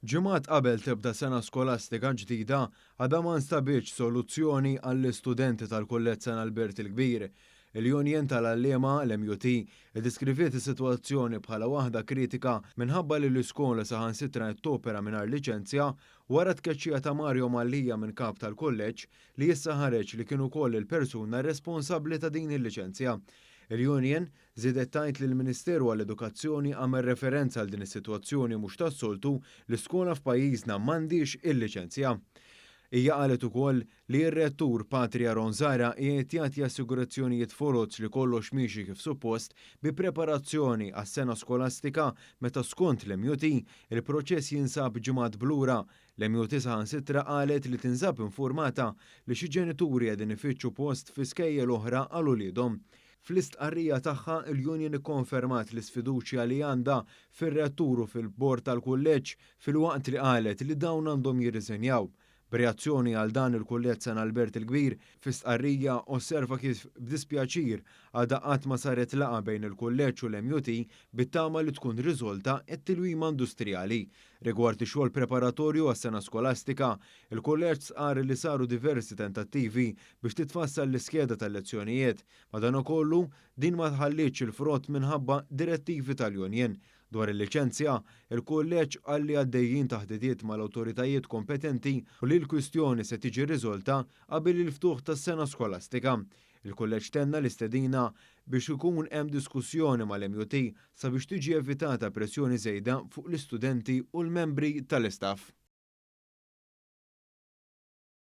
Ġimgħat qabel tibda sena skolastika ġdida għadha ma nstabitx soluzzjoni għall-istudenti tal-Kullett San Albert il-Kbir. Il-Union tal-Allema l-MUT iddeskriviet is-sitwazzjoni bħala waħda kritika minħabba li l-iskola saħansitra qed topera mingħajr liċenzja wara tkeċċija ta' Mario Mallija minn kap tal-kulleġġ li issa ħareġ li kien ukoll il-persuna responsabbli ta' din il-liċenzja. Il-Union żiedet tgħid li l-Ministeru għall-Edukazzjoni għamel referenza għal din is-sitwazzjoni mhux tas-soltu l-iskola f'pajjiżna m'għandix il-liċenzja. Hija qalet ukoll li r-rettur Patria Ronzara qiegħed jagħti assigurazzjonijiet foroz li kollox miexi kif suppost bi preparazzjoni għas-sena skolastika meta skont l-MUT il-proċess jinsab ġimgħat blura. L-MUT saħansitra qalet li tinsab infurmata li xi ġenituri qegħdin ifittxu post fi skejjel oħra għal uliedhom. Fl-istqarrija tagħha il-Union ikkonfermat l-isfiduċja li għandha fir-rettur u fil-bord tal-kulleġġ filwaqt li qalet li dawn għandhom jirriżenjaw. B'reazzjoni għal dan il-Kullett San Albert il-Kbir fl-istqarrija osserva kif b'dispjaċir għadha qatt ma saret laqgħa bejn il-kulleġġ u l-MUT bit-tama li tkun riżolta t-tilwima industrijali. Rigward ix-xogħol preparatorju għas-sena skolastika, il-kulleġġ sqar li saru diversi tentattivi biex titfassal l-iskeda tal-lezzjonijiet, madankollu din ma tħallitx il-frott minħabba direttivi tal-Union. Dwar il-liċenzja, il-kulleġġ qal li għaddejjin taħdidiet mal-awtoritajiet kompetenti u li l-kwistjoni se tiġi riżolta qabel il-ftuħ tas-sena skolastika. Il-kulleġġ tenna l-istedina biex ikun hemm diskussjoni mal-MUT sabiex tiġi evitata pressjoni żejda fuq l-istudenti u l-membri tal-istaff.